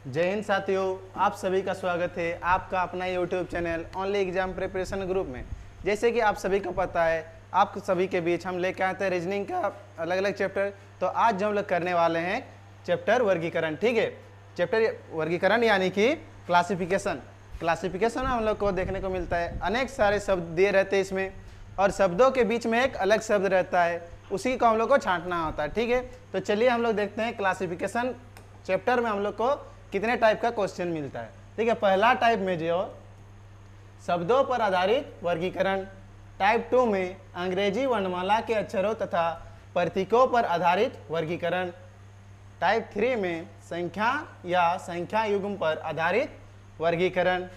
जय हिंद साथियों, आप सभी का स्वागत है आपका अपना YouTube channel only exam preparation group में। जैसे कि आप सभी को पता है, आप सभी के बीच हम लेकर आते हैं रीजनिंग का अलग अलग चैप्टर। तो आज जो हम लोग करने वाले हैं चैप्टर वर्गीकरण। ठीक है, चैप्टर वर्गीकरण यानी कि क्लासिफिकेशन। क्लासिफिकेशन हम लोग को देखने को मिलता है, अनेक सारे शब्द दिए रहते हैं इसमें, और शब्दों के बीच में एक अलग शब्द रहता है, उसी को हम लोग को छांटना होता है। ठीक है, तो चलिए हम लोग देखते हैं क्लासिफिकेशन चैप्टर में हम लोग को कितने टाइप का क्वेश्चन मिलता है। ठीक है, पहला टाइप में जो शब्दों पर आधारित वर्गीकरण, टाइप 2 में अंग्रेजी वर्णमाला के अक्षरों तथा प्रतीकों पर आधारित वर्गीकरण, टाइप 3 में संख्या या संख्या युग्म पर आधारित वर्गीकरण,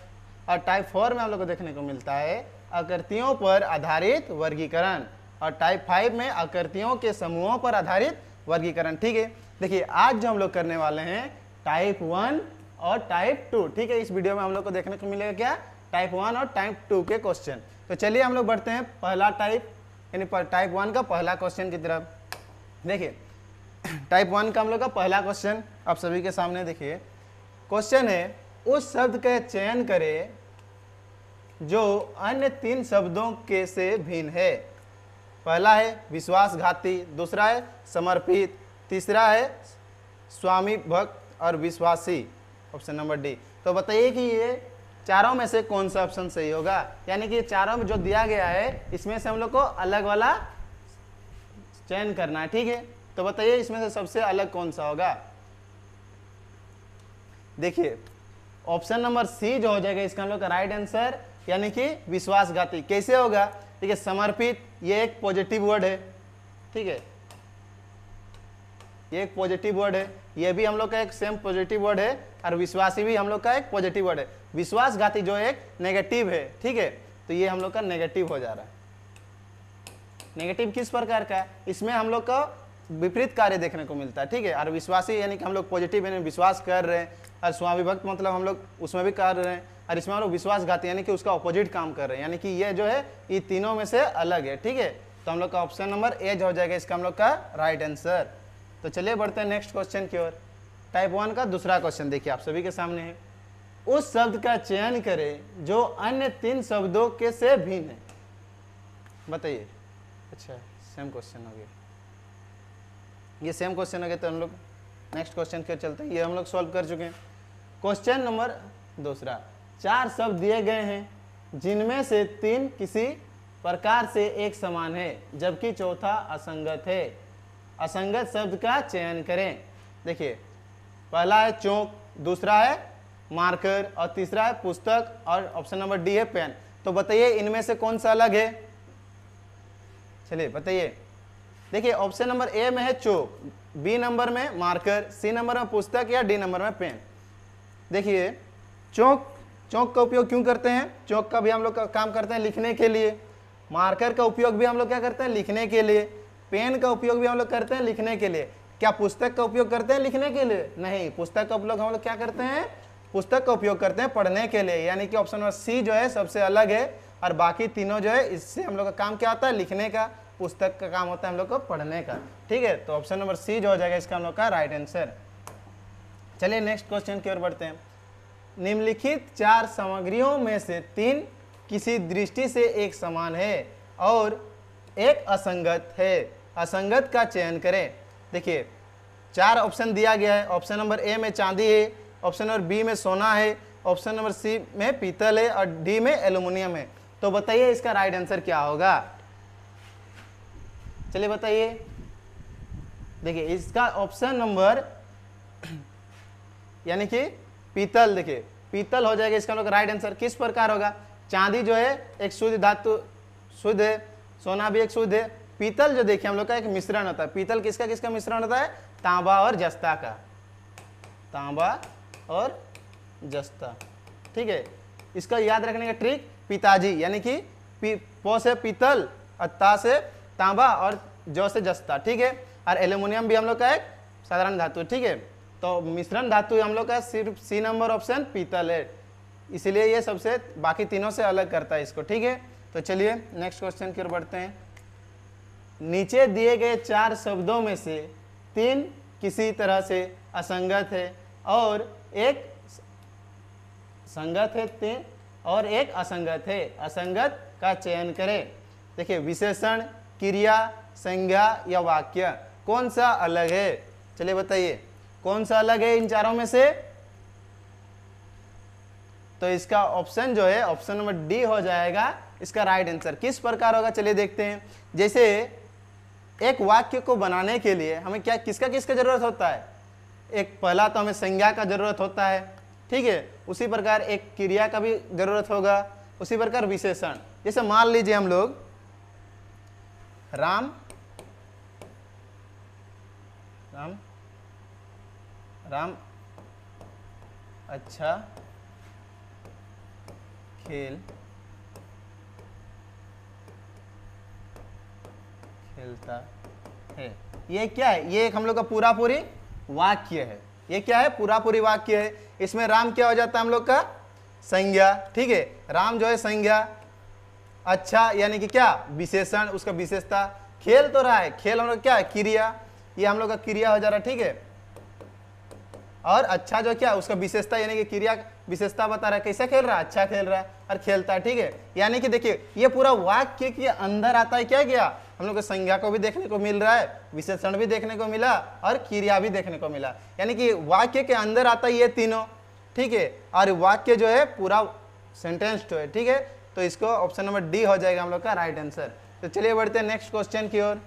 और टाइप 4 में हम लोग को देखने को मिलता है आकृतियों पर आधारित वर्गीकरण, और टाइप 5 में आकृतियों के समूहों पर आधारित वर्गीकरण। ठीक है, देखिए आज जो हम लोग करने वाले हैं टाइप 1 और टाइप 2। ठीक है, इस वीडियो में हम लोग को देखने को मिलेगा क्या, टाइप 1 और टाइप 2 के क्वेश्चन। तो चलिए हम लोग बढ़ते हैं पहला टाइप यानी टाइप 1 का पहला क्वेश्चन की तरफ। देखिए टाइप 1 का हम लोग का पहला क्वेश्चन आप सभी के सामने देखिए। क्वेश्चन है, उस शब्द का चयन करें जो अन्य 3 शब्दों के से भिन्न है। पहला है विश्वासघाती, दूसरा है समर्पित, तीसरा है स्वामी भक्त और विश्वासी, ऑप्शन नंबर डी। तो बताइए कि ये चारों में से कौन सा ऑप्शन सही होगा, यानी कि चारों में जो दिया गया है इसमें से हम लोग को अलग वाला चयन करना है। ठीक है, तो बताइए इसमें से सबसे अलग कौन सा होगा। देखिए ऑप्शन नंबर सी जो हो जाएगा इसका हम लोग का राइट आंसर, यानी कि विश्वासघाती। कैसे होगा, ठीक है, समर्पित ये एक पॉजिटिव वर्ड है। ठीक है, ये एक पॉजिटिव वर्ड है, ये भी हम लोग का एक सेम पॉजिटिव वर्ड है, और विश्वासी भी हम लोग का एक पॉजिटिव वर्ड है। विश्वासघाती जो एक नेगेटिव है। ठीक है, तो ये हम लोग का नेगेटिव हो जा रहा है। नेगेटिव किस प्रकार का है, इसमें हम लोग का विपरीत कार्य देखने को मिलता है। ठीक है, और विश्वासी यानी कि हम लोग पॉजिटिव यानी विश्वास कर रहे हैं, और स्वामिभक्त मतलब हम लोग उसमें भी कर रहे हैं, और इसमें हम लोग विश्वासघाती यानी कि उसका ऑपोजिट काम कर रहे हैं, यानी कि ये जो है ये तीनों में से अलग है। ठीक है, तो हम लोग का ऑप्शन नंबर ए जो हो जाएगा इसका हम लोग का राइट आंसर। तो चलिए बढ़ते हैं नेक्स्ट क्वेश्चन की ओर। टाइप 1 का दूसरा क्वेश्चन देखिए आप सभी के सामने है। उस शब्द का चयन करें जो अन्य 3 शब्दों के से भिन्न है। बताइए। अच्छा, सेम क्वेश्चन हो गया, ये सेम क्वेश्चन हो गया, तो हम लोग नेक्स्ट क्वेश्चन की ओर चलते हैं। ये हम लोग सॉल्व कर चुके हैं। क्वेश्चन नंबर दूसरा, 4 शब्द दिए गए हैं जिनमें से 3 किसी प्रकार से एक समान है जबकि चौथा असंगत है। असंगत शब्द का चयन करें। देखिए पहला है चौक, दूसरा है मार्कर, और तीसरा है पुस्तक, और ऑप्शन नंबर डी है पेन। तो बताइए इनमें से कौन सा अलग है, चलिए बताइए। देखिए ऑप्शन नंबर ए में है चौक, बी नंबर में मार्कर, सी नंबर में पुस्तक, या डी नंबर में पेन। देखिए चौक का उपयोग क्यों करते हैं, चौक का भी हम लोग का काम करते हैं लिखने के लिए, मार्कर का उपयोग भी हम लोग क्या करते हैं लिखने के लिए, पेन का उपयोग भी हम लोग करते हैं लिखने के लिए। क्या पुस्तक का उपयोग करते हैं लिखने के लिए, नहीं, पुस्तक का उपयोग हम लोग क्या करते हैं, पुस्तक का उपयोग करते हैं पढ़ने के लिए, यानी कि ऑप्शन नंबर सी जो है सबसे अलग है, और बाकी तीनों जो है इससे हम लोग का काम क्या होता है लिखने का, पुस्तक का काम होता है हम लोग को पढ़ने का। ठीक है, तो ऑप्शन नंबर सी जो हो जाएगा इसका हम लोग का राइट आंसर। चलिए नेक्स्ट क्वेश्चन की ओर बढ़ते हैं। निम्नलिखित 4 सामग्रियों में से 3 किसी दृष्टि से एक समान है और एक असंगत है। असंगत का चयन करें। देखिए 4 ऑप्शन दिया गया है। ऑप्शन नंबर ए में चांदी है, ऑप्शन नंबर बी में सोना है, ऑप्शन नंबर सी में पीतल है, और डी में एल्युमिनियम है। तो बताइए इसका राइट आंसर क्या होगा, चलिए बताइए। देखिए इसका ऑप्शन नंबर यानी कि पीतल, देखिए पीतल हो जाएगा इसका लोग राइट आंसर। किस प्रकार होगा, चांदी जो है एक शुद्ध धातु शुद्ध है, सोना भी एक शुद्ध है, पीतल जो देखिए हम लोग का एक मिश्रण होता है। पीतल किसका किसका मिश्रण होता है, तांबा और जस्ता का, तांबा और जस्ता। ठीक है, इसका याद रखने का ट्रिक पिताजी, यानी कि पो से पीतल और ता से तांबा और जौ से जस्ता। ठीक है, और एल्यूमिनियम भी हम लोग का एक साधारण धातु। ठीक है, तो मिश्रण धातु हम लोग का सिर्फ सी नंबर ऑप्शन पीतल है, इसीलिए ये सबसे बाकी तीनों से अलग करता है इसको। ठीक है, तो चलिए नेक्स्ट क्वेश्चन की ओर बढ़ते हैं। नीचे दिए गए 4 शब्दों में से 3 किसी तरह से असंगत है, और एक संगत है 3 और एक असंगत है, असंगत का चयन करें। देखिए विशेषण, क्रिया, संज्ञा या वाक्य कौन सा अलग है, चलिए बताइए कौन सा अलग है इन चारों में से। तो इसका ऑप्शन जो है ऑप्शन नंबर डी हो जाएगा इसका राइट आंसर। किस प्रकार होगा चलिए देखते हैं। जैसे एक वाक्य को बनाने के लिए हमें क्या किसका किसका जरूरत होता है, एक पहला तो हमें संज्ञा का जरूरत होता है, ठीक है, उसी प्रकार एक क्रिया का भी जरूरत होगा, उसी प्रकार विशेषण। जैसे मान लीजिए हम लोग राम राम राम अच्छा खेलता है, ये क्या है, ये एक हम लोग का पूरा पूरी वाक्य है। ये क्या है, पूरा पूरी वाक्य है। इसमें राम क्या हो जाता है हम लोग का संज्ञा, ठीक है, राम जो है संज्ञा, अच्छा यानी कि क्या विशेषण, उसका विशेषता। खेल तो रहा है, खेल हम लोग क्या है क्रिया, ये हम लोग का क्रिया हो जा रहा है, ठीक है। और अच्छा जो क्या उसका विशेषता यानी कि क्रिया विशेषता बता रहा है, कैसे खेल रहा है, अच्छा खेल रहा है और खेलता है, ठीक है। यानी कि देखिए ये पूरा वाक्य के अंदर आता है क्या क्या, हम लोग को संज्ञा को भी देखने को मिल रहा है, विशेषण भी देखने को मिला और क्रिया भी देखने को मिला, यानी कि वाक्य के अंदर आता है ये तीनों, ठीक है। और वाक्य जो है पूरा सेंटेंस तो है, ठीक है। तो इसको ऑप्शन नंबर डी हो जाएगा हम लोग का राइट आंसर। तो चलिए बढ़ते हैं नेक्स्ट क्वेश्चन की ओर।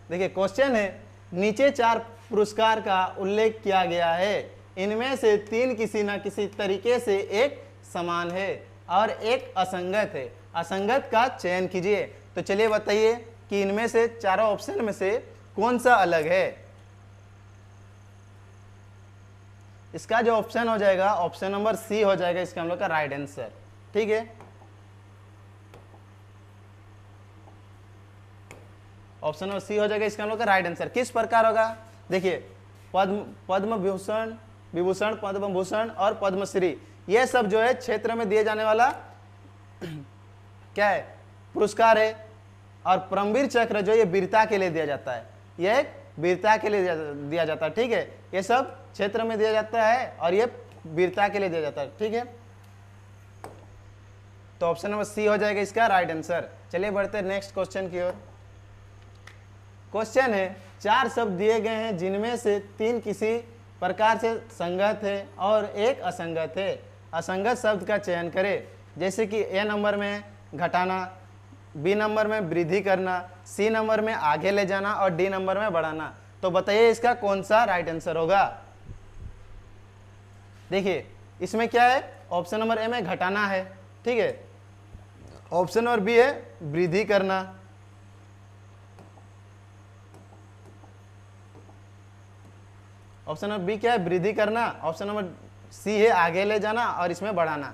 देखिए क्वेश्चन है, नीचे 4 पुरस्कार का उल्लेख किया गया है, इनमें से 3 किसी न किसी तरीके से एक समान है और एक असंगत है, असंगत का चयन कीजिए। तो चलिए बताइए कि इनमें से चारों ऑप्शन में से कौन सा अलग है। इसका जो ऑप्शन हो जाएगा ऑप्शन नंबर सी हो जाएगा इसका हम लोग का राइट आंसर, ठीक है। ऑप्शन नंबर सी हो जाएगा इसका हम लोग का राइट आंसर। किस प्रकार होगा, देखिए पद्म विभूषण, पद्म भूषण और पद्मश्री, ये सब जो है क्षेत्र में दिए जाने वाला क्या है पुरस्कार है। और परमवीर चक्र जो ये वीरता के लिए दिया जाता है, ये वीरता के लिए दिया जाता है, ठीक है। ये सब क्षेत्र में दिया जाता है और ये वीरता के लिए दिया जाता है, ठीक है। तो ऑप्शन नंबर सी हो जाएगा इसका राइट आंसर। चलिए बढ़ते हैं नेक्स्ट क्वेश्चन की ओर। क्वेश्चन है, 4 शब्द दिए गए हैं जिनमें से 3 किसी प्रकार से संगत है और एक असंगत है, असंगत शब्द का चयन करें। जैसे कि ए नंबर में घटाना, बी नंबर में वृद्धि करना, सी नंबर में आगे ले जाना और डी नंबर में बढ़ाना। तो बताइए इसका कौन सा राइट आंसर होगा। देखिए इसमें क्या है, ऑप्शन नंबर ए में घटाना है, ठीक है, ऑप्शन नंबर बी है वृद्धि करना, ऑप्शन नंबर बी क्या है वृद्धि करना, ऑप्शन नंबर सी है आगे ले जाना और इसमें बढ़ाना।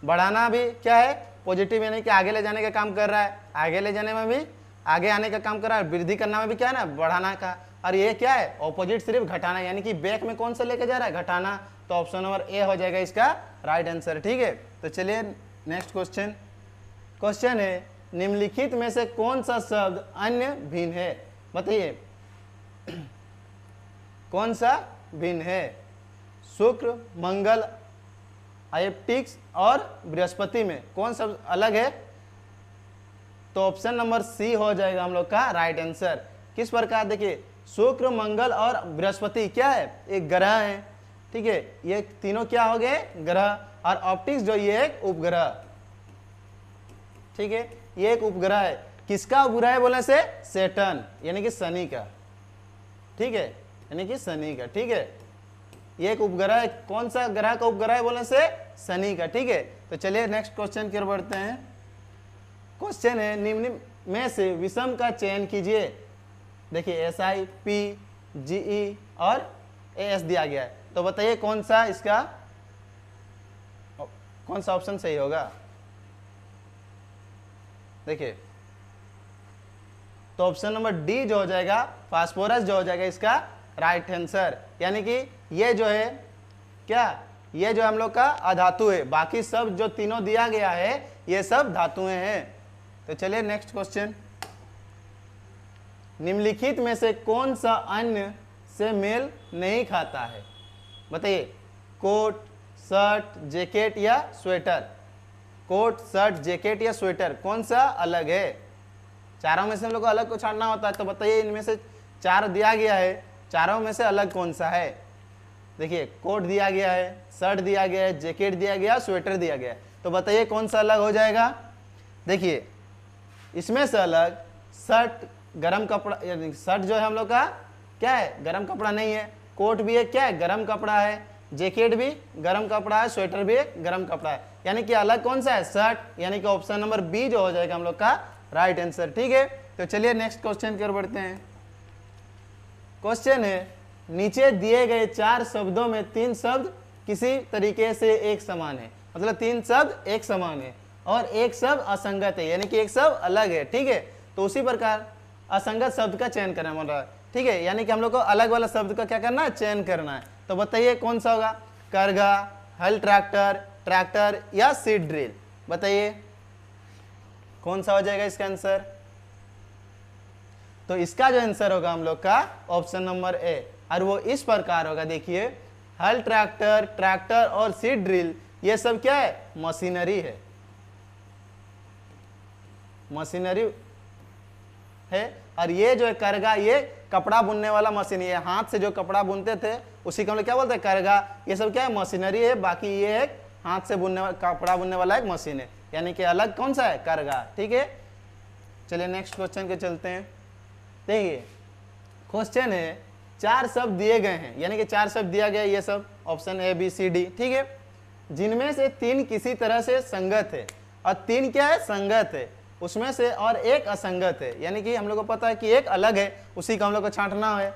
बढ़ाना भी क्या है पॉजिटिव यानी कि आगे ले जाने का काम कर रहा है, आगे ले जाने में भी आगे आने का काम कर रहा है, वृद्धि करना में भी क्या है ना बढ़ाना का। और ये क्या है ऑपोजिट सिर्फ घटाना, यानी कि बैक में कौन सा लेके जा रहा है घटाना। तो ऑप्शन नंबर ए हो जाएगा इसका राइट आंसर, ठीक है। तो चलिए नेक्स्ट क्वेश्चन। क्वेश्चन है, निम्नलिखित में से कौन सा शब्द अन्य भिन्न है, बताइए कौन सा भिन्न है। शुक्र, मंगल, आइप्टिक्स और बृहस्पति में कौन सा अलग है। तो ऑप्शन नंबर सी हो जाएगा हम लोग का राइट आंसर। किस प्रकार, देखिए शुक्र, मंगल और बृहस्पति क्या है एक ग्रह है, ठीक है, ये तीनों क्या हो गए ग्रह। और ऑप्टिक्स जो ये एक उपग्रह, ठीक है, ये एक उपग्रह है। किसका उपग्रह है बोलने से सैटर्न यानी कि शनि का, ठीक है, यानी कि शनि का, ठीक है, ये एक उपग्रह है। कौन सा ग्रह का उपग्रह है बोलने से शनि का, ठीक है। तो चलिए नेक्स्ट क्वेश्चन की ओर बढ़ते हैं। क्वेश्चन है, निम्न में से विषम का चयन कीजिए। देखिए SI, P, GE और AS दिया गया है, तो बताइए कौन सा इसका कौन सा ऑप्शन सही होगा। देखिए तो ऑप्शन नंबर डी जो हो जाएगा फास्फोरस जो हो जाएगा इसका राइट आंसर। यानी कि ये जो है क्या, ये जो हम लोग का अधातु है, बाकी सब जो तीनों दिया गया है ये सब धातुएं हैं। तो चलिए नेक्स्ट क्वेश्चन। निम्नलिखित में से कौन सा अन्य से मेल नहीं खाता है? बताइए, कोट, शर्ट, जैकेट या स्वेटर? कोट, शर्ट, जैकेट या स्वेटर, कौन सा अलग है? चारों में से हम लोग को अलग को छांटना होता है, तो बताइए इनमें से 4 दिया गया है, चारों में से अलग कौन सा है? देखिए, कोट दिया गया है, शर्ट दिया गया है, जैकेट दिया गया, स्वेटर दिया गया है, तो बताइए कौन सा अलग हो जाएगा? देखिए, इसमें से अलग शर्ट गरम कपड़ा, शर्ट जो है हम लोग का क्या है? गरम कपड़ा नहीं है। कोट भी एक क्या है? गरम कपड़ा है। जैकेट भी गरम कपड़ा है, स्वेटर भी एक गरम कपड़ा है, यानी कि अलग कौन सा है? शर्ट, यानी कि ऑप्शन नंबर बी जो हो जाएगा हम लोग का राइट आंसर। ठीक है, तो चलिए नेक्स्ट क्वेश्चन की ओर बढ़ते हैं। क्वेश्चन है, नीचे दिए गए 4 शब्दों में 3 शब्द किसी तरीके से एक समान है, मतलब 3 शब्द एक समान है और एक शब्द असंगत है, यानी कि एक शब्द अलग है। ठीक है, तो उसी प्रकार असंगत शब्द का चयन करना बोल रहा है। ठीक है, यानी कि हम लोग को अलग वाला शब्द का क्या करना है? चयन करना है। तो बताइए कौन सा होगा? करगा, हल ट्रैक्टर, ट्रैक्टर या सीड ड्रिल? बताइए कौन सा हो जाएगा इसका आंसर? तो इसका जो आंसर होगा हम लोग का ऑप्शन नंबर ए, और वो इस प्रकार होगा। देखिए, हल ट्रैक्टर, ट्रैक्टर और सीड ड्रिल ये सब क्या है? मशीनरी है, मशीनरी है। और ये जो है करगा, ये कपड़ा बुनने वाला मशीन, ये हाथ से जो कपड़ा बुनते थे उसी को हम लोग क्या बोलते हैं? करगा। ये सब क्या है? मशीनरी है। बाकी ये एक हाथ से बुनने वाला, कपड़ा बुनने वाला एक मशीन है, यानी कि अलग कौन सा है? करगा। ठीक है, चलिए नेक्स्ट क्वेश्चन के चलते हैं। देखिए, क्वेश्चन है, 4 शब्द दिए गए हैं, यानी कि 4 शब्द दिया गया, ये सब option A B C D. ठीक है, जिनमें से 3 किसी तरह से संगत है और 3 क्या है? संगत है, उसमें से और एक असंगत है, यानी कि हम लोग को पता है कि एक अलग है, उसी का हम लोग को छांटना है।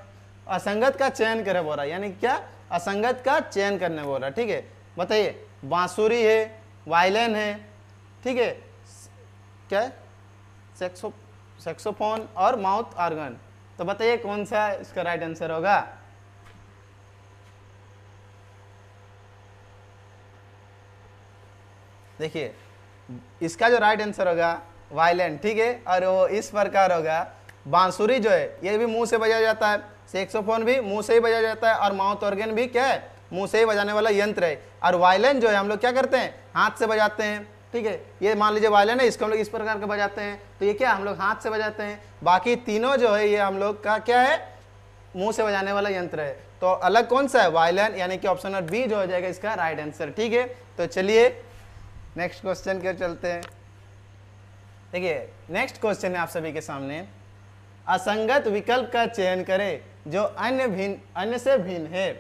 असंगत का चयन करे बोल रहा है, यानी क्या? असंगत का चयन करने बोल रहा है। ठीक है, बताइए, बांसुरी है, वायलिन है, ठीक है, क्या है? सैक्सोफोन और माउथ ऑर्गन, तो बताइए कौन सा इसका राइट आंसर होगा? देखिए, इसका जो राइट आंसर होगा वायलिन। ठीक है, और वो इस प्रकार होगा, बांसुरी जो है ये भी मुंह से बजाया जाता है, सैक्सोफोन भी मुंह से ही बजाया जाता है, और माउथ ऑर्गन भी क्या है? मुंह से ही बजाने वाला यंत्र है। और वायलिन जो है हम लोग क्या करते हैं? हाथ से बजाते हैं। ठीक है, ये मान लीजिए वायलिन है, इसको हम लोग इस प्रकार के बजाते हैं, तो ये क्या हम लोग हाथ से बजाते हैं। बाकी तीनों जो है ये हम लोग का क्या है? मुंह से बजाने वाला यंत्र है। तो अलग कौन सा है? वायलिन, यानी कि ऑप्शन नंबर बी जो हो जाएगा इसका राइट आंसर। ठीक है, तो चलिए नेक्स्ट क्वेश्चन के चलते हैं। देखिए, नेक्स्ट क्वेश्चन है आप सभी के सामने, असंगत विकल्प का चयन करें जो अन्य से भिन्न है।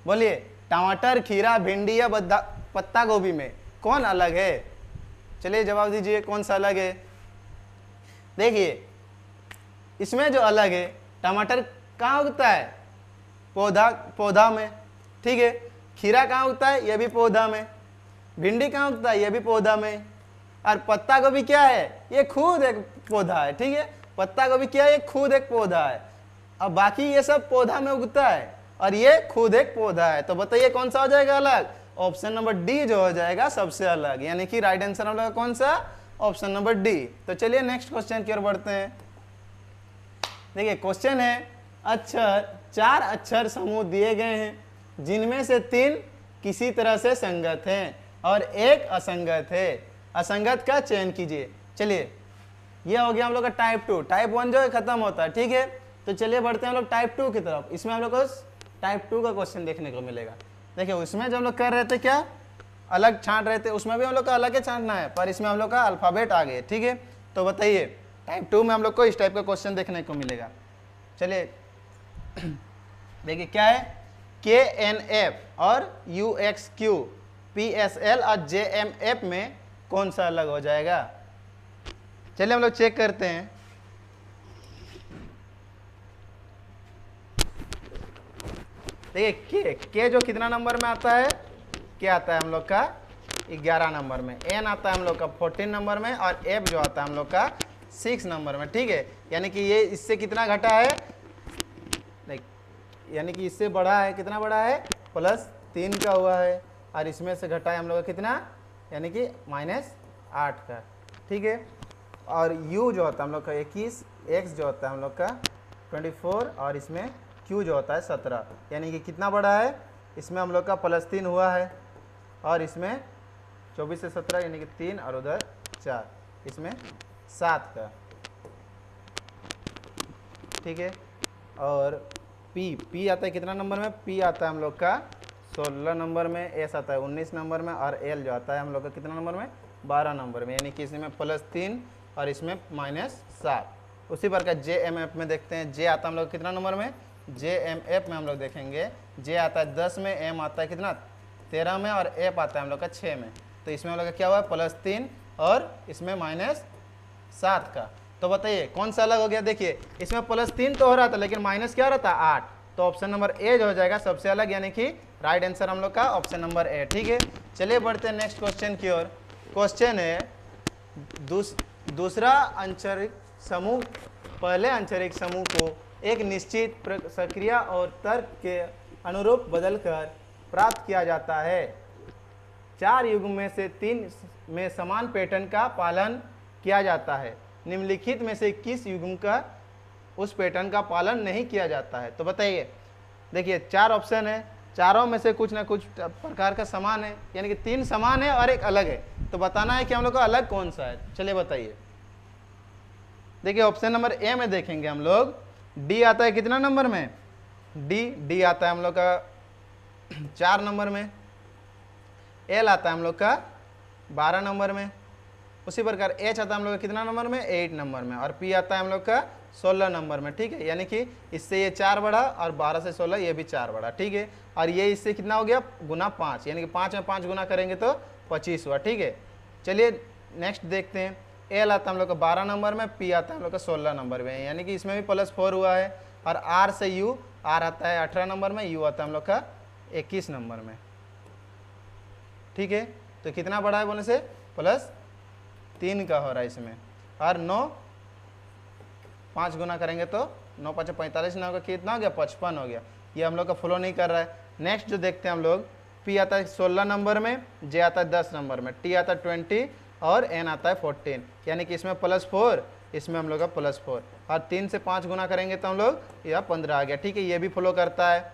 बोलिए, टमाटर, खीरा, भिंडी या पत्ता गोभी में कौन अलग है? चलिए जवाब दीजिए, कौन सा अलग है? देखिए, इसमें जो अलग है, टमाटर कहाँ उगता है? पौधा में। ठीक है, खीरा कहाँ उगता है? यह भी पौधा में। भिंडी कहाँ उगता है? यह भी पौधा में। और पत्ता गोभी क्या है? ये खुद एक पौधा है। ठीक है, पत्ता गोभी क्या है? ये खुद एक पौधा है। अब बाकी ये सब पौधा में उगता है और ये खुद एक पौधा है, तो बताइए कौन सा हो जाएगा अलग? ऑप्शन नंबर डी जो हो जाएगा सबसे अलग, यानी कि राइट आंसर हम लोग कौन सा? Option number D. तो चलिए नेक्स्ट क्वेश्चन की ओर बढ़ते हैं। देखिए, क्वेश्चन है, अक्षर 4 अक्षर समूह दिए गए हैं जिनमें से 3 किसी तरह से संगत हैं और एक असंगत है। असंगत का चयन कीजिए। चलिए, ये हो गया हम लोग का टाइप 2। टाइप 1 जो है खत्म होता है। ठीक है, तो चलिए बढ़ते हैं हम लोग टाइप 2 की तरफ। इसमें हम लोग को टाइप 2 का क्वेश्चन देखने को मिलेगा। देखिए, उसमें जो हम लोग कर रहे थे क्या? अलग छांट रहे थे, उसमें भी हम लोग का अलग ही छांटना है, पर इसमें हम लोग का अल्फाबेट आ गए। ठीक है, तो बताइए टाइप 2 में हम लोग को इस टाइप का क्वेश्चन देखने को मिलेगा। चलिए देखिए क्या है, KNF और UXQ, PSL और JMF में कौन सा अलग हो जाएगा? चलिए हम लोग चेक करते हैं। देखिए के जो कितना नंबर में आता है? क्या आता है हम लोग का 11 नंबर में। N आता है हम लोग का 14 नंबर में और F जो आता है हम लोग का 6 नंबर में। ठीक है, यानी कि ये इससे कितना घटा है? यानी कि इससे बड़ा है, कितना बड़ा है? +3 का हुआ है, और इसमें से घटा है हम लोग का कितना? यानी कि -8 का। ठीक है, और U जो होता है हम लोग का 21, X जो होता है हम लोग का 24 और इसमें क्यू जो होता है 17, यानी कि कितना बड़ा है, इसमें हम लोग का +3 हुआ है और इसमें 24 से 17 यानी कि 3 और उधर 4, इसमें 7 का, ठीक है। और पी आता है कितना नंबर में, पी आता है हम लोग का 16 नंबर में, एस आता है 19 नंबर में और एल जो आता है हम लोग का कितना नंबर में, 12 नंबर में, यानी कि इसमें +3 और इसमें -7। उसी प्रकार JMF में देखते हैं, जे आता है हम लोग कितना नंबर में, JMF में हम लोग देखेंगे जे आता है 10 में, एम आता है कितना 13 में और एफ आता है हम लोग का 6 में। तो इसमें हम लोग का क्या हुआ, +3 और इसमें -7 का। तो बताइए कौन सा अलग हो गया, देखिए इसमें +3 तो हो रहा था लेकिन माइनस क्या हो रहा था 8, तो ऑप्शन नंबर ए जो हो जाएगा सबसे अलग, यानी कि राइट आंसर हम लोग का ऑप्शन नंबर ए, ठीक है। चलिए बढ़ते हैं नेक्स्ट क्वेश्चन की ओर। क्वेश्चन है दूसरा अंतरिक समूह पहले अंतरिक समूह को एक निश्चित प्रक्रिया और तर्क के अनुरूप बदलकर प्राप्त किया जाता है। 4 युग्म में से 3 में समान पैटर्न का पालन किया जाता है, निम्नलिखित में से किस युग्म का उस पैटर्न का पालन नहीं किया जाता है। तो बताइए, देखिए 4 ऑप्शन है, चारों में से कुछ ना कुछ प्रकार का समान है, यानी कि 3 समान है और एक अलग है, तो बताना है कि हम लोग का अलग कौन सा है। चलिए बताइए, देखिए ऑप्शन नंबर ए में देखेंगे हम लोग, डी आता है कितना नंबर में, डी आता है हम लोग का 4 नंबर में, एल आता है हम लोग का 12 नंबर में, उसी प्रकार एच आता है हम लोग का कितना नंबर में, 8 नंबर में, और पी आता है हम लोग का 16 नंबर में, ठीक है। यानी कि इससे ये 4 बढ़ा और 12 से 16 ये भी 4 बढ़ा, ठीक है। और ये इससे कितना हो गया, गुना 5, यानी कि 5 में 5 गुना करेंगे तो 25 हुआ, ठीक है। चलिए नेक्स्ट देखते हैं, एल आता है हम लोग का 12 नंबर में, पी आता है हम लोग का 16 नंबर में, यानी कि इसमें भी +4 हुआ है। और आर से यू, आर आता है 18 नंबर में, यू आता है हम लोग का 21 नंबर में, ठीक है। तो कितना बढ़ा है बोलने से, +3 का हो रहा है इसमें। और 9 5 गुना करेंगे तो 9 5 45 ना होगा, कितना हो गया 55 हो गया। ये हम लोग का फ्लो नहीं कर रहा है। नेक्स्ट जो देखते हैं हम लोग, पी आता है 16 नंबर में, जे आता है 10 नंबर में, टी आता है 20 और एन आता है 14, यानी कि इसमें +4, इसमें हम लोग का +4, और 3 से 5 गुना करेंगे तो हम लोग यह 15 आ गया, ठीक है। ये भी फ्लो करता है,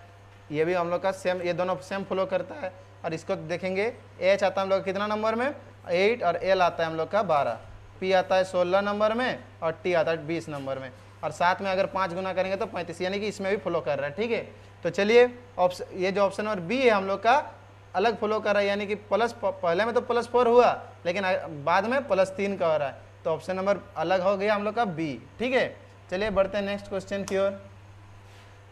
ये भी हम लोग का सेम, ये दोनों सेम फ्लो करता है। और इसको देखेंगे, एच आता है हम लोग कितना नंबर में, 8, और एल आता है हम लोग का 12, पी आता है 16 नंबर में और टी आता है 20 नंबर में, और साथ में अगर 5 गुना करेंगे तो 35, यानी कि इसमें भी फ्लो कर रहा है, ठीक है। तो चलिए ये जो ऑप्शन नंबर बी है हम लोग का अलग फ्लो कर रहा है, यानी कि पहले में तो +4 हुआ लेकिन बाद में +3 का हो रहा है, तो ऑप्शन नंबर अलग हो गया हम लोग का बी, ठीक है। चलिए बढ़ते हैं नेक्स्ट क्वेश्चन की ओर।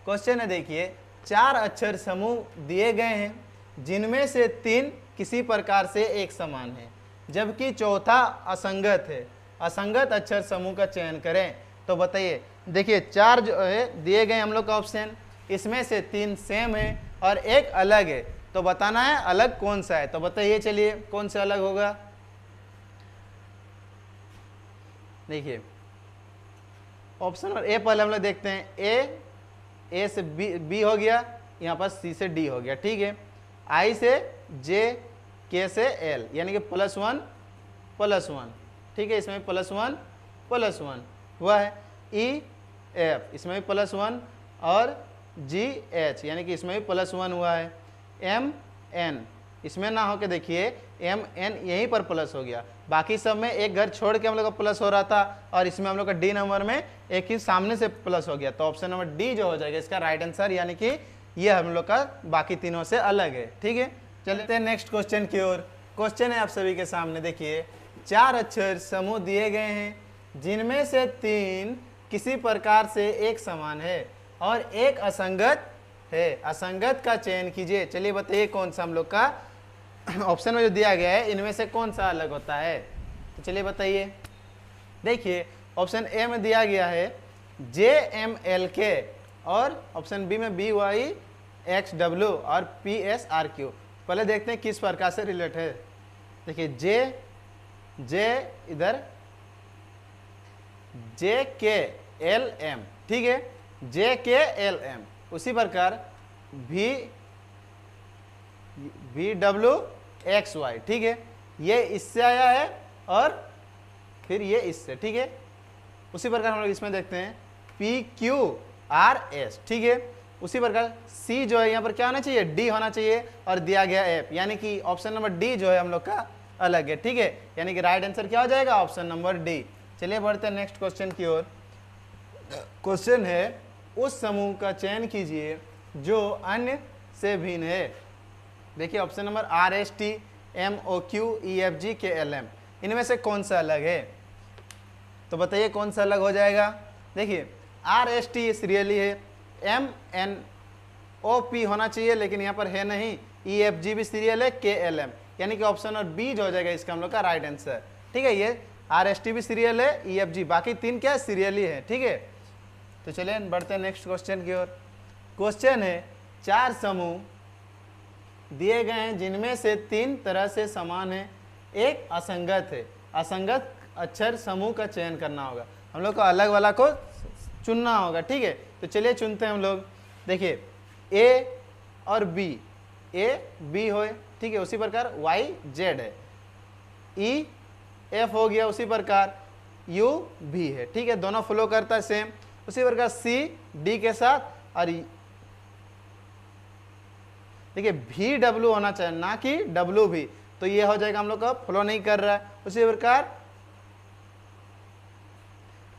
क्वेश्चन है, देखिए 4 अक्षर समूह दिए गए हैं जिनमें से 3 किसी प्रकार से एक समान है, जबकि चौथा असंगत है। असंगत अक्षर समूह का चयन करें। तो बताइए, देखिए 4 जो है दिए गए हम लोग का ऑप्शन, इसमें से 3 सेम है और एक अलग है, तो बताना है अलग कौन सा है। तो बताइए चलिए कौन सा अलग होगा। देखिए ऑप्शन नंबर ए पहले हम लोग देखते हैं, ए से बी हो गया, यहाँ पर सी से डी हो गया, ठीक है। आई से जे, के से एल, यानी कि +1, ठीक है, इसमें +1 हुआ है। ई एफ, इसमें भी +1, और जी एच, यानी कि इसमें भी +1 हुआ है। एम एन, इसमें ना हो के देखिए एम एन यहीं पर प्लस हो गया, बाकी सब में एक घर छोड़ के हम लोग का प्लस हो रहा था, और इसमें हम लोग का डी नंबर में एक ही सामने से प्लस हो गया, तो ऑप्शन नंबर डी जो हो जाएगा इसका राइट आंसर, यानी कि ये हम लोग का बाकी तीनों से अलग है, ठीक है। चलते हैं नेक्स्ट क्वेश्चन की ओर। क्वेश्चन है आप सभी के सामने, देखिए 4 अक्षर समूह दिए गए हैं जिनमें से 3 किसी प्रकार से एक समान है और एक असंगत है। असंगत का चयन कीजिए। चलिए बताइए कौन सा हम लोग का ऑप्शन में जो दिया गया है इनमें से कौन सा अलग होता है। तो चलिए बताइए, देखिए ऑप्शन ए में दिया गया है JMLK, और ऑप्शन बी में BYXW और PSRQ। पहले देखते हैं किस प्रकार से रिलेट है। देखिए जे इधर JKLM, ठीक है, JKLM, उसी प्रकार VWXY, ठीक है, ये इससे आया है और फिर ये इससे, ठीक है। उसी प्रकार हम लोग इसमें देखते हैं PQRS, ठीक है, उसी प्रकार सी जो है यहाँ पर क्या होना चाहिए, डी होना चाहिए, और दिया गया एफ, यानी कि ऑप्शन नंबर डी जो है हम लोग का अलग है, ठीक है। यानी कि राइट आंसर क्या हो जाएगा, ऑप्शन नंबर डी। चलिए बढ़ते हैं नेक्स्ट क्वेश्चन की ओर। क्वेश्चन है उस समूह का चयन कीजिए जो अन्य से भिन्न है। देखिए option number R S T M O Q E F G K L M, इनमें से कौन सा अलग है, तो बताइए कौन सा अलग हो जाएगा। देखिए आर एस टी सीरियली है, एम एन ओ पी होना चाहिए लेकिन यहाँ पर है नहीं, ई एफ जी भी सीरियल है, के एल एम, यानी कि ऑप्शन और बी जो हो जाएगा इसका हम लोग का राइट आंसर, ठीक है। ये आर एस टी भी सीरियल है, ई एफ जी, बाकी तीन क्या सीरियल ही है, ठीक है। तो चलिए बढ़ते हैं नेक्स्ट क्वेश्चन की ओर। क्वेश्चन है चार समूह दिए गए हैं जिनमें से तीन तरह से समान है, एक असंगत है, असंगत अक्षर समूह का चयन करना होगा, हम लोग को अलग वाला को चुनना होगा, ठीक है। तो चलिए चुनते हैं हम लोग। देखिए ए और बी, ए बी हो, ठीक है, उसी प्रकार वाई जेड है, ई एफ हो गया, उसी प्रकार यू भी है, ठीक है, दोनों फ्लो करता है सेम, उसी प्रकार सी डी के साथ, और देखिए भी डब्ल्यू होना चाहिए ना कि डब्ल्यू भी, तो ये हो जाएगा हम लोग का फ्लो नहीं कर रहा है, उसी प्रकार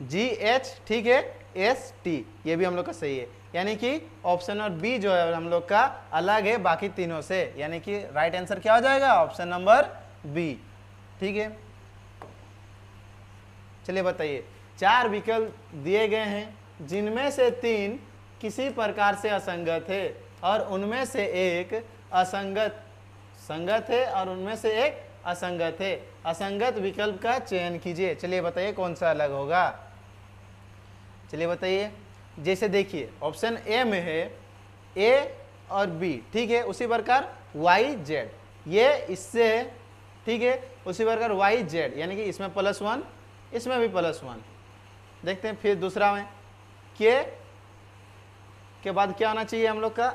जी एच, ठीक है, एस टी, ये भी हम लोग का सही है, यानी कि ऑप्शन और बी जो है हम लोग का अलग है बाकी तीनों से, यानी कि राइट आंसर क्या हो जाएगा, ऑप्शन नंबर बी, ठीक है। चलिए बताइए चार विकल्प दिए गए हैं जिनमें से तीन किसी प्रकार से असंगत है और उनमें से एक असंगत संगत है और उनमें से एक असंगत है, असंगत विकल्प का चयन कीजिए। चलिए बताइए कौन सा अलग होगा, चलिए बताइए। जैसे देखिए ऑप्शन ए में है ए और बी, ठीक है, उसी प्रकार वाई जेड, ये इससे है, ठीक है, उसी प्रकार वाई जेड, यानी कि इसमें +1, इसमें भी +1। देखते हैं फिर दूसरा में के बाद क्या आना चाहिए हम लोग का,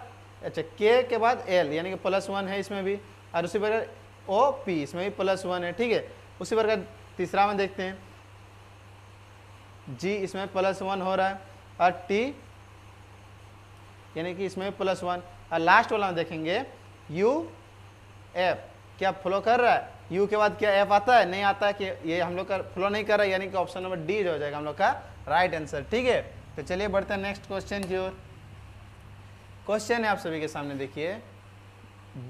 अच्छा के बाद एल, यानी कि +1 है इसमें भी, और उसी प्रकार ओ पी, इसमें भी +1 है, ठीक है। उसी प्रकार तीसरा में देखते हैं जी, इसमें +1 हो रहा है, और टी यानी कि इसमें +1, और लास्ट वाला में देखेंगे यू एफ, क्या फ्लो कर रहा है, यू के बाद क्या एफ आता है, नहीं आता है, कि ये हम लोग का फ्लो नहीं कर रहा है, यानी कि ऑप्शन नंबर डी जो हो जाएगा हम लोग का राइट आंसर, ठीक है। तो चलिए बढ़ते हैं नेक्स्ट क्वेश्चन की ओर। क्वेश्चन है आप सभी के सामने, देखिए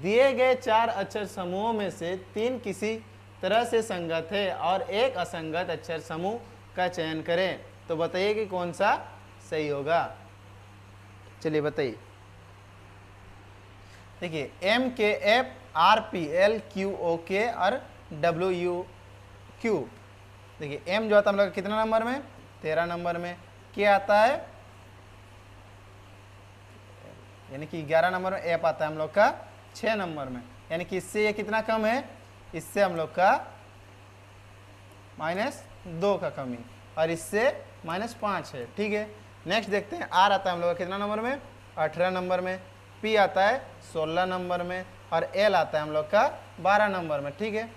दिए गए चार अक्षर समूहों में से तीन किसी तरह से संगत है और एक असंगत अक्षर समूह का चयन करें, तो बताइए कि कौन सा सही होगा। चलिए बताइए। देखिए M K F R P L Q O K और डब्ल्यू यू क्यू, देखिए एम जो आता है हम लोग कितना नंबर में, 13 नंबर में, के आता है यानी कि 11 नंबर में, एफ आता है हम लोग का 6 नंबर में, यानी कि इससे ये कितना कम है, इससे हम लोग का -2 का कमी, और इससे -5 है, ठीक है। नेक्स्ट देखते हैं आर आता है हम लोग का कितना नंबर में, 18 नंबर में, पी आता है 16 नंबर में, और एल आता है हम लोग का 12 नंबर में, ठीक है।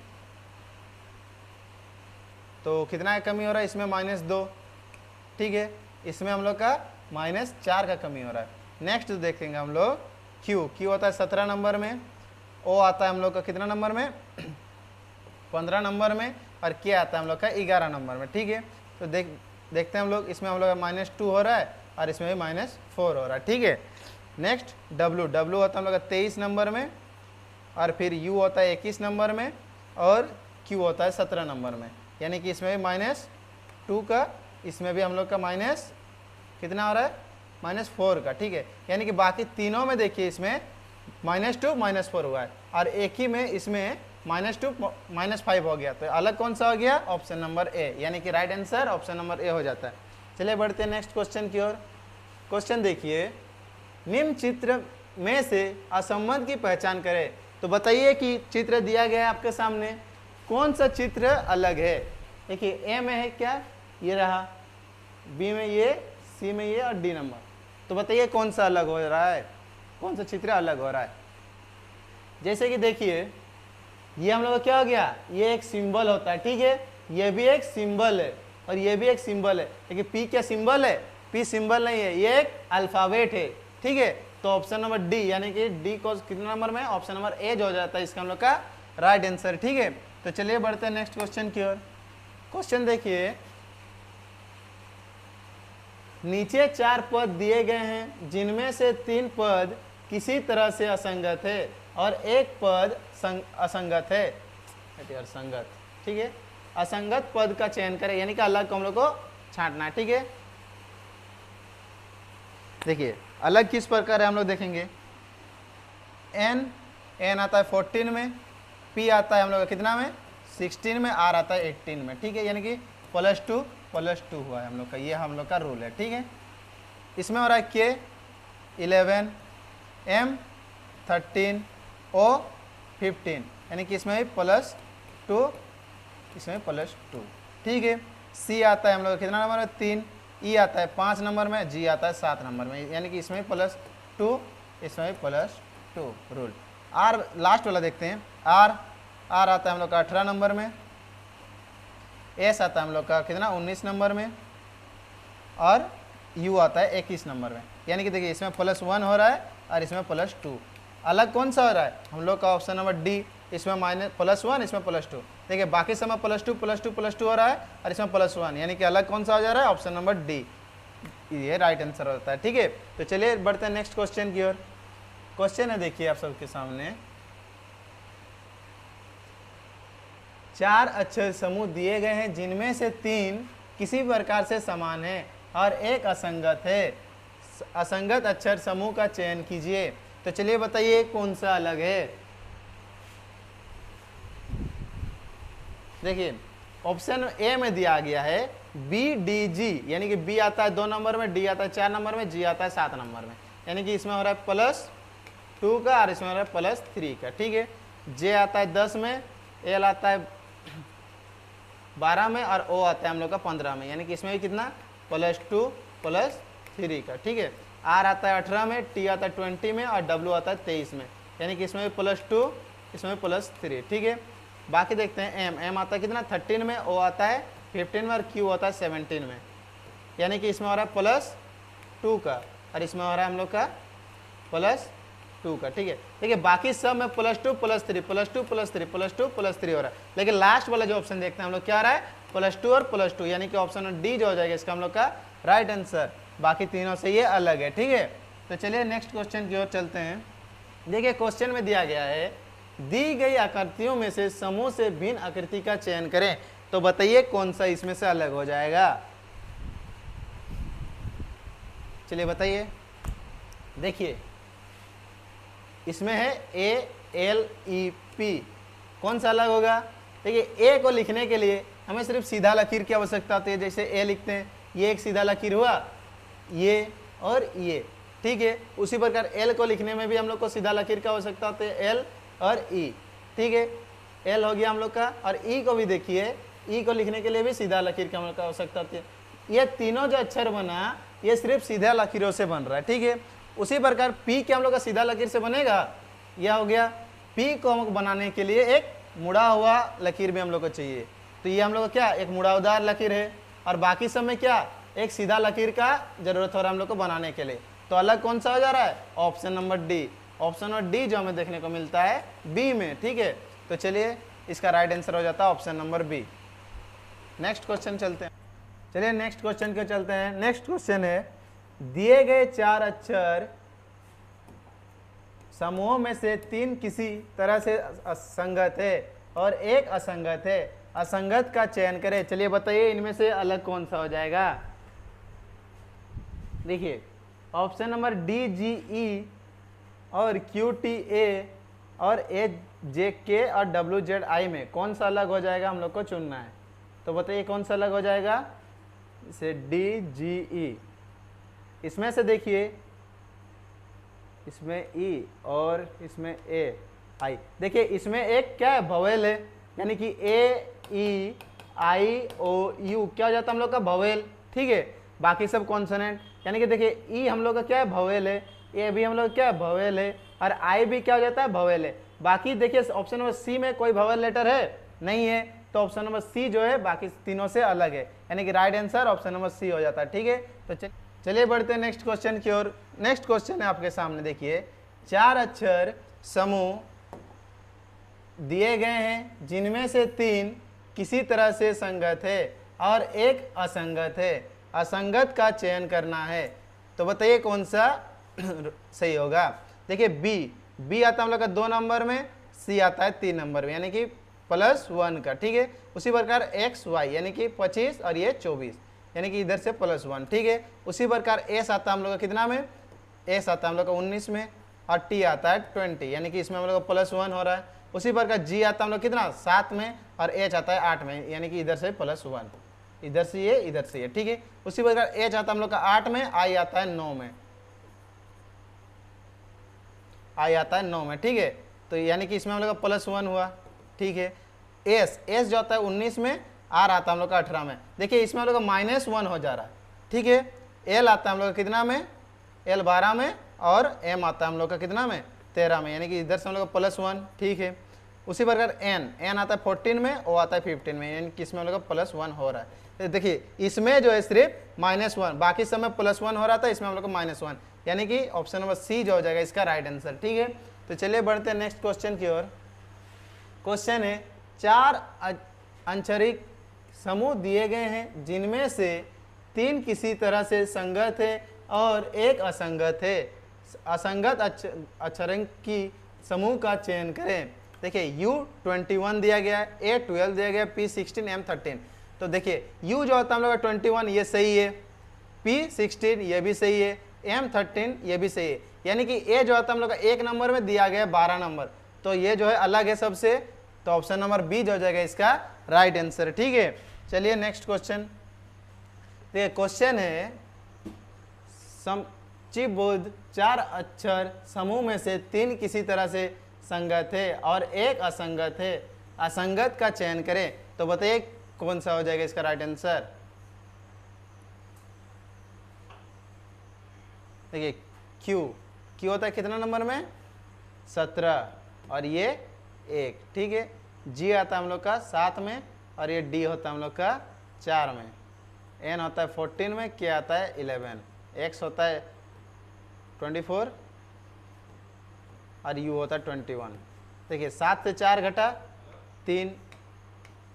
तो कितना का कमी हो रहा है इसमें, -2, ठीक है, इसमें हम लोग का -4 का कमी हो रहा है। नेक्स्ट देखेंगे हम लोग क्यू आता है 17 नंबर में, ओ आता है हम लोग का कितना नंबर में 15 नंबर में, और के आता है हम लोग का 11 नंबर में, ठीक है। तो देखते हैं हम लोग, इसमें हम लोग का -2 हो रहा है और इसमें भी -4 हो रहा है, ठीक है। नेक्स्ट डब्ल्यू होता है हम लोग का 23 नंबर में, और फिर यू होता है 21 नंबर में, और क्यू होता है 17 नंबर में, यानी कि इसमें भी -2 का, इसमें भी हम लोग का माइनस कितना हो रहा है, -4 का, ठीक है। यानी कि बाकी तीनों में देखिए इसमें -2 -4 हुआ है, और एक ही में इसमें -2 -5 हो गया, तो अलग कौन सा हो गया, ऑप्शन नंबर ए, यानी कि right answer option number A हो जाता है। चलिए बढ़ते हैं नेक्स्ट क्वेश्चन की ओर। क्वेश्चन देखिए, निम्न चित्र में से असंबंध की पहचान करें, तो बताइए कि चित्र दिया गया है आपके सामने, कौन सा चित्र अलग है। देखिए ए में है क्या, ये रहा, बी में ये, सी में ये, और डी नंबर, तो बताइए कौन सा अलग हो रहा है, कौन सा चित्र अलग हो रहा है। जैसे कि देखिए ये हम लोग का क्या हो गया, ये एक सिंबल होता है, ठीक है, ये भी एक सिंबल है और ये भी एक सिंबल है, लेकिन पी क्या सिंबल है, पी सिंबल नहीं है, ये एक अल्फाबेट है, ठीक है। तो ऑप्शन नंबर डी यानी कि डी को कितने नंबर में, ऑप्शन नंबर ए जो हो जाता है इसका हम लोग का राइट आंसर, ठीक है। तो चलिए बढ़ते हैं नेक्स्ट क्वेश्चन की ओर। क्वेश्चन देखिए, नीचे 4 पद दिए गए हैं जिनमें से 3 पद किसी तरह से असंगत है और एक पद असंगत है, यार संगत, ठीक है। असंगत पद का चयन करें, यानी कि अलग को हम लोग को छांटना है, ठीक है। देखिए अलग किस प्रकार है हम लोग देखेंगे। एन आता है 14 में, पी आता है हम लोग का कितना में 16 में, आर आता है 18 में, ठीक है। यानी कि +2 हुआ है हम लोग का, ये हम लोग का रूल है, ठीक है। इसमें हो रहा है के 11, एम 13, ओ 15, यानी कि इसमें +2, इसमें +2, ठीक है। सी आता है हम लोग का कितना नंबर में 3, ई आता है 5 नंबर में, जी आता है 7 नंबर में, यानी कि इसमें +2, इसमें +2 रूल। आर लास्ट वाला देखते हैं। आर आता है हम लोग का 18 नंबर में, एस आता है हम लोग का कितना 19 नंबर में, और यू आता है 21 नंबर में। यानी कि देखिए इसमें +1 हो रहा है और इसमें +2। अलग कौन सा हो रहा है हम लोग का ऑप्शन नंबर डी, इसमें -+1, इसमें +2। देखिए बाकी समय +2 हो रहा है और इसमें +1, यानी कि अलग कौन सा हो जा रहा है, ऑप्शन नंबर डी, ये राइट आंसर होता है, ठीक है। तो चलिए बढ़ते हैं नेक्स्ट क्वेश्चन की ओर। क्वेश्चन है देखिए आप सबके सामने, 4 अक्षर समूह दिए गए हैं जिनमें से 3 किसी प्रकार से समान है और एक असंगत है। असंगत अक्षर समूह का चयन कीजिए। तो चलिए बताइए कौन सा अलग है। देखिए ऑप्शन ए में दिया गया है बी डी जी, यानी कि बी आता है 2 नंबर में, डी आता है 4 नंबर में, जी आता है 7 नंबर में, यानी कि इसमें हो रहा है +2 का और इसमें हो रहा है +3 का, ठीक है। जे आता है 10 में, एल आता है 12 में और ओ आता है हम लोग का 15 में, यानी कि इसमें भी कितना +2 +3 का, ठीक है। आर आता है 18 में, टी आता है 20 में और डब्ल्यू आता है 23 में, यानी कि इसमें भी +2, इसमें +3, ठीक है। बाकी देखते हैं एम आता है कितना 13 में, ओ आता है 15 में और क्यू आता है 17 में, यानी कि इसमें हो रहा है +2 का और इसमें हो रहा है हम लोग का +2 का, ठीक है। देखिए बाकी सब में +2 +3 +2 +3 +2 +3 हो रहा है, लेकिन लास्ट वाला जो ऑप्शन देखते हैं हम लोग क्या आ रहा है +2 और +2, यानी कि ऑप्शन डी जो हो जाएगा इसका हम लोग का राइट आंसर। बाकी तीनों से ये अलग है, ठीक है। तो चलिए नेक्स्ट क्वेश्चन की ओर चलते हैं। देखिए क्वेश्चन में दिया गया है, दी गई आकृतियों में से समूह से भिन्न आकृति का चयन करें। तो बताइए कौन सा इसमें से अलग हो जाएगा। चलिए बताइए। देखिए इसमें है ए एल ई पी, कौन सा अलग होगा। देखिए ए को लिखने के लिए हमें सिर्फ सीधा लकीर की आवश्यकता होती है, जैसे ए लिखते हैं, ये एक सीधा लकीर हुआ, ये और ये, ठीक है। उसी प्रकार एल को लिखने में भी हम लोग को सीधा लकीर की आवश्यकता होती है, एल और ई, ठीक है। एल हो गया हम लोग का, और ई को भी देखिए, ई को लिखने के लिए भी सीधा लकीर की हम लोग को आवश्यकता होती है। ये तीनों जो अक्षर बना ये सिर्फ सीधा लकीरों से बन रहा है, ठीक है। उसी प्रकार पी के हम लोग का सीधा लकीर से बनेगा, यह हो गया। पी को हम बनाने के लिए एक मुड़ा हुआ लकीर भी हम लोग को चाहिए, तो ये हम लोग को क्या एक मुड़ावदार लकीर है, और बाकी सब में क्या एक सीधा लकीर का जरूरत हो रहा है हम लोग को बनाने के लिए। तो अलग कौन सा हो जा रहा है, option number D. Option number D जो हमें देखने को मिलता है बी में, ठीक है। तो चलिए इसका राइट आंसर हो जाता है option number B. Next question चलते हैं। चलिए नेक्स्ट क्वेश्चन के चलते हैं। नेक्स्ट क्वेश्चन है, दिए गए 4 अक्षर समूहों में से 3 किसी तरह से असंगत है और एक असंगत है। असंगत का चयन करें। चलिए बताइए इनमें से अलग कौन सा हो जाएगा। देखिए ऑप्शन नंबर डी जी ई और क्यू टी ए और ए जे के और डब्ल्यू जेड आई में कौन सा अलग हो जाएगा, हम लोग को चुनना है। तो बताइए कौन सा अलग हो जाएगा। इसे डी जी ई, इसमें से देखिए इसमें ई और इसमें ए आई। देखिए इसमें एक क्या है भवेल है, यानी कि ए ई आई ओ यू क्या हो जाता है हम लोग का भवेल, ठीक है। बाकी सब कॉन्सोनेंट, यानी कि देखिए ई हम लोग का क्या है भवेल है, ए भी हम लोग क्या है भवेल है, और आई भी क्या हो जाता है भवेल है। बाकी देखिए ऑप्शन नंबर सी में कोई भवेल लेटर है नहीं है, तो ऑप्शन नंबर सी जो है बाकी तीनों से अलग है, यानी कि right answer option number C हो जाता है, ठीक है। तो चलिए बढ़ते हैं नेक्स्ट क्वेश्चन की ओर। नेक्स्ट क्वेश्चन है आपके सामने, देखिए 4 अक्षर समूह दिए गए हैं जिनमें से 3 किसी तरह से संगत है और एक असंगत है। असंगत का चयन करना है, तो बताइए कौन सा सही होगा। देखिए बी आता है हम लोग का 2 नंबर में, सी आता है 3 नंबर में, यानी कि +1 का, ठीक है। उसी प्रकार एक्स वाई यानी कि 25 और ये 24, यानी कि इधर से +1, ठीक है। उसी प्रकार एस आता है हम लोग का कितना में, एस आता है हम लोग का 19 में, और टी आता है 20, यानी कि इसमें हम लोग का +1 हो रहा है। उसी प्रकार जी आता है हम लोग कितना 7 में, और एच आता है 8 में, यानी कि इधर से +1, इधर से ये इधर से ये, ठीक है। उसी प्रकार एच आता है हम लोग का 8 में, आई आता है 9 में, आई आता है 9 में, ठीक है। तो यानी कि इसमें हम लोग का +1 हुआ, ठीक है। एस जो आता है 19 में, आर आता है हम लोग का 18 में। देखिए इसमें हम लोग का -1 हो जा रहा है, ठीक है। एल आता है हम लोग का कितना में, एल 12 में, और एम आता है हम लोग का कितना में 13 में, यानी कि इधर से हम लोग का +1, ठीक है। उसी प्रकार एन आता है 14 में, ओ आता है 15 में, यानी कि इसमें हम लोग का +1 हो रहा है। तो देखिए इसमें जो है सिर्फ -1, बाकी समय +1 हो रहा था, इसमें हम लोग का -1, यानी कि ऑप्शन नंबर सी जो हो जाएगा इसका राइट आंसर, ठीक है। तो चलिए बढ़ते हैं नेक्स्ट क्वेश्चन की ओर। क्वेश्चन है 4 अंतरिक समूह दिए गए हैं जिनमें से 3 किसी तरह से संगत है और एक असंगत है। असंगत अक्षरांक की समूह का चयन करें। देखिए U21 दिया गया है, A12 दिया गया है, P16, M13। तो देखिए U जो होता है हम लोग का 21 ये सही है, P16 ये भी सही है, M13 ये भी सही है, यानी कि A जो होता है हम लोग का 1 नंबर में दिया गया है 12 नंबर, तो ये जो है अलग है सबसे, तो ऑप्शन नंबर बी जो हो जाएगा इसका राइट आंसर, ठीक है। चलिए नेक्स्ट क्वेश्चन। देखिए क्वेश्चन है समचीबुद्ध 4 अक्षर समूह में से 3 किसी तरह से संगत है और एक असंगत है। असंगत का चयन करें, तो बताइए कौन सा हो जाएगा इसका राइट आंसर। देखिए क्यू होता है कितना नंबर में 17, और ये 1, ठीक है। जी आता है हम लोग का 7 में, और ये डी होता है हम लोग का 4 में, एन होता है 14 में, के आता है 11, एक्स होता है 24, और यू होता है 21। देखिए 7 से 4 घटा 3,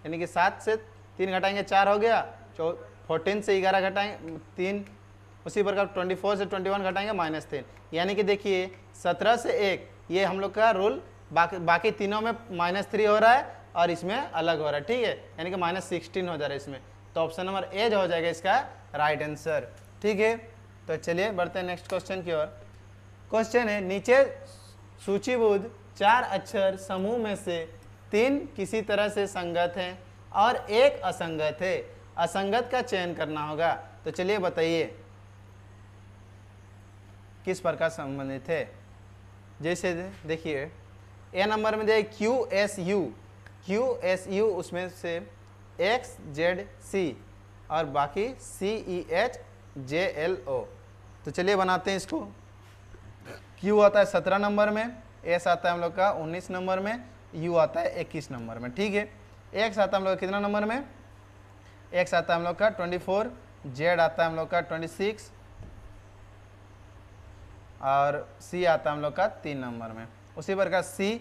यानी कि 7 से 3 घटाएंगे 4 हो गया, 14 से 11 घटाएंगे 3, उसी प्रकार 24 से 21 घटाएंगे -3, यानी कि देखिए 17 से 1 ये हम लोग का रूल, बाकी तीनों में -3 हो रहा है और इसमें अलग हो रहा है, ठीक है, यानी कि -16 हो जा रहा है इसमें, तो ऑप्शन नंबर ए जो हो जाएगा इसका राइट आंसर, ठीक है। तो चलिए बढ़ते हैं नेक्स्ट क्वेश्चन की ओर। क्वेश्चन है नीचे सूचीबद्ध 4 अक्षर समूह में से 3 किसी तरह से संगत हैं और एक असंगत है। असंगत का चयन करना होगा, तो चलिए बताइए किस प्रकार संबंधित है। जैसे देखिए ए नंबर में देखिए QSU उसमें से XZC और बाकी CEHJLO। तो चलिए बनाते हैं इसको। Q आता है 17 नंबर में, S आता है हम लोग का 19 नंबर में, U आता है 21 नंबर में, ठीक है। X आता है हम लोग का कितना नंबर में, X आता है हम लोग का 24, Z आता है हम लोग का 26, और C आता है हम लोग का 3 नंबर में। उसी प्रकार C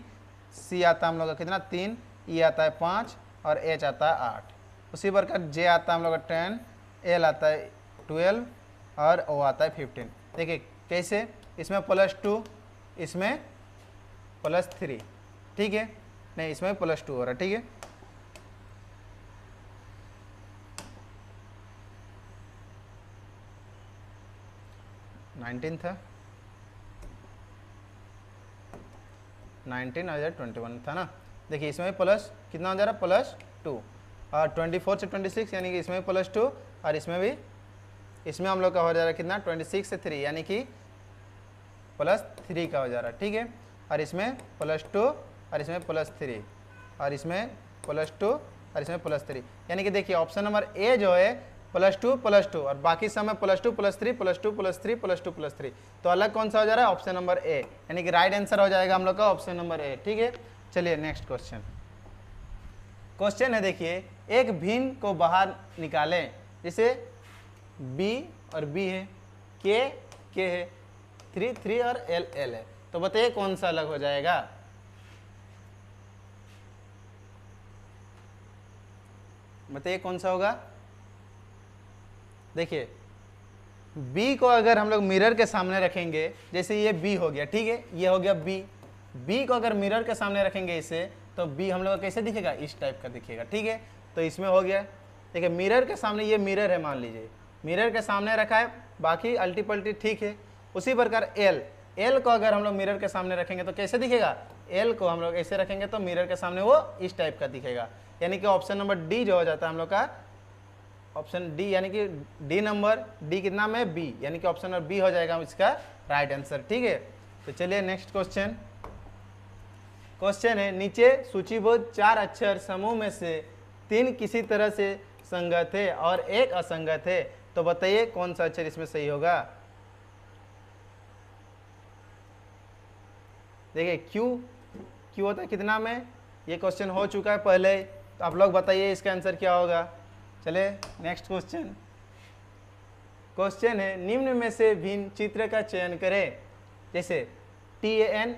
आता है हम लोग का कितना 3, E आता है 5, और H आता है 8। उसी प्रकार J आता है हम लोग का 10, L आता है 12, और O आता है 15। देखिए कैसे, इसमें +2, इसमें +3, ठीक है, नहीं इसमें +2 हो रहा है, ठीक है। नाइनटीन था, 19 और 21 था ना। देखिए इसमें प्लस कितना हो जा रहा है +2, और 24 से 26 यानी कि इसमें +2, और इसमें भी, इसमें हम लोग का हो जा रहा है कितना 26 से 3 यानी कि +3 का हो जा रहा है, ठीक है। और इसमें +2, और इसमें +3, और इसमें +2, और इसमें +3, यानी कि देखिए ऑप्शन नंबर ए जो है +2 और बाकी समय +2 +3 +2 +3 +2 +3, तो अलग कौन सा हो जा रहा है ऑप्शन नंबर ए, यानी कि राइट आंसर हो जाएगा हम लोग का ऑप्शन नंबर ए, ठीक है। चलिए नेक्स्ट क्वेश्चन है देखिए एक भिन्न को बाहर निकालें, जैसे बी और बी है, के है, 3 3 और एल एल है। तो बताइए कौन सा अलग हो जाएगा? बताइए कौन सा होगा? देखिए b को अगर हम लोग मिरर के सामने रखेंगे, जैसे ये b हो गया, ठीक है, ये हो गया b को अगर मिरर के सामने रखेंगे इसे, तो b हम लोग का कैसे दिखेगा? इस टाइप का दिखेगा, ठीक है। तो इसमें हो गया, देखिए मिरर के सामने, ये मिरर है मान लीजिए, मिरर के सामने रखा है, बाकी अल्टी पल्टी ठीक है। उसी प्रकार एल को अगर हम लोग मिरर के सामने रखेंगे तो कैसे दिखेगा? एल को हम लोग ऐसे रखेंगे तो मिरर के सामने वो इस टाइप का दिखेगा। यानी कि ऑप्शन नंबर डी जो हो जाता है हम लोग का, ऑप्शन डी, यानी कि डी नंबर, डी कितना में? बी, यानी कि ऑप्शन नंबर बी हो जाएगा इसका राइट आंसर, ठीक है। तो चलिए नेक्स्ट क्वेश्चन है, नीचे सूचीबद्ध 4 अक्षर समूह में से 3 किसी तरह से संगत है और 1 असंगत है, तो बताइए कौन सा अक्षर इसमें सही होगा? देखिए क्यू होता है कितना में? ये क्वेश्चन हो चुका है पहले, तो आप लोग बताइए इसका आंसर क्या होगा। चले नेक्स्ट क्वेश्चन है, निम्न में से भिन्न चित्र का चयन करें। जैसे TAN,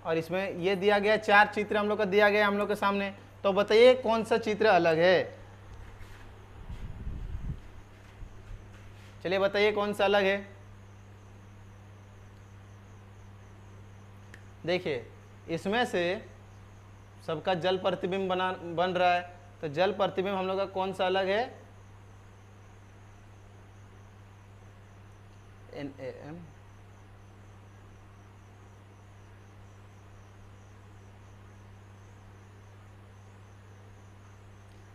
और इसमें ये दिया गया 4 चित्र हम लोग का दिया गया हम लोग के सामने, तो बताइए कौन सा चित्र अलग है? चलिए बताइए कौन सा अलग है? देखिए इसमें से सबका जल प्रतिबिंब बन रहा है, तो जल प्रतिबिंब हम लोग का कौन सा अलग है? NaM,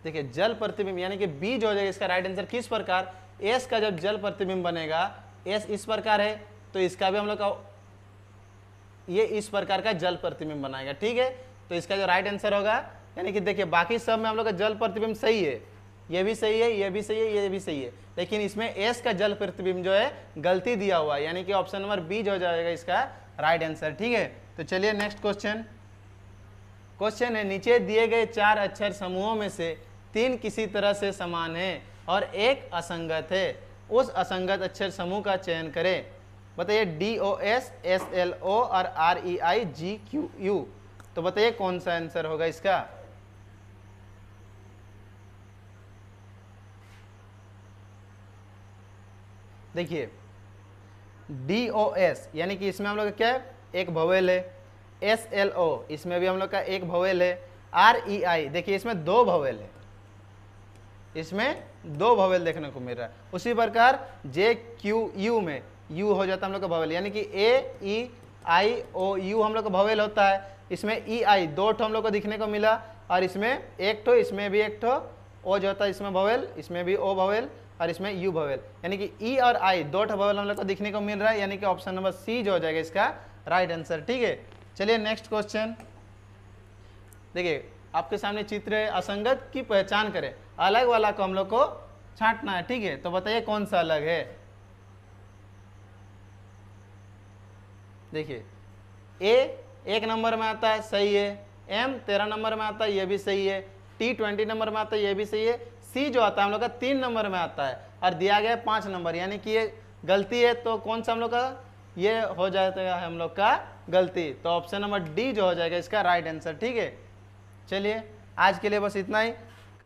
देखिए जल प्रतिबिंब यानी कि बी जो हो जाएगा इसका राइट आंसर। किस प्रकार? एस का जब जल प्रतिबिंब बनेगा, एस इस प्रकार है, तो इसका भी हम लोग का ये इस प्रकार का जल प्रतिबिंब बनाएगा, ठीक है। तो इसका जो राइट आंसर होगा, यानी कि देखिए बाकी सब में हम लोग का जल प्रतिबिंब सही है, ये भी सही है, ये भी सही है, ये भी सही है, लेकिन इसमें एस का जल प्रतिबिंब जो है गलती दिया हुआ है, यानी कि ऑप्शन नंबर बी जो हो जाएगा इसका राइट आंसर, ठीक है। तो चलिए नेक्स्ट क्वेश्चन है, नीचे दिए गए 4 अक्षर समूहों में से 3 किसी तरह से समान है और 1 असंगत है, उस असंगत अक्षर समूह का चयन करें। बताइए DOS, SLO और REI GQU, तो बताइए कौन सा आंसर होगा इसका? देखिए DOS यानी कि इसमें हम लोग का क्या है? एक वोवेल है। SLO इसमें भी हम लोग का एक वोवेल है। REI देखिए इसमें 2 वोवेल है, इसमें 2 वोवेल देखने को मिल रहा है। उसी प्रकार JQU में U हो जाता है हम लोग का वोवेल, यानी कि AEIOU हम लोग का वोवेल होता है। इसमें EI 2 ठो हम लोग को दिखने को मिला, और इसमें एक ठो, इसमें भी एक ठो O जो होता है इसमें वोवेल, इसमें भी O वोवेल, और इसमें U वोवेल, यानी कि E और I 2 ठो वोवेल हम लोग को दिखने को मिल रहा है, यानी कि ऑप्शन नंबर सी जो हो जाएगा इसका राइट आंसर, ठीक है। चलिए नेक्स्ट क्वेश्चन, देखिए आपके सामने चित्र है, असंगत की पहचान करें, अलग वाला को हम लोग को छांटना है, ठीक है। तो बताइए कौन सा अलग है? देखिए A 1 नंबर में आता है, सही है। M 13 नंबर में आता है, ये भी सही है। T 20 नंबर में आता है, ये भी सही है। C जो आता है हम लोग का 3 नंबर में आता है, और दिया गया है 5 नंबर, यानी कि ये गलती है। तो कौन सा हम लोग का ये हो जाता है हम लोग का गलती, तो ऑप्शन नंबर डी जो हो जाएगा इसका राइट आंसर, ठीक है। चलिए आज के लिए बस इतना ही।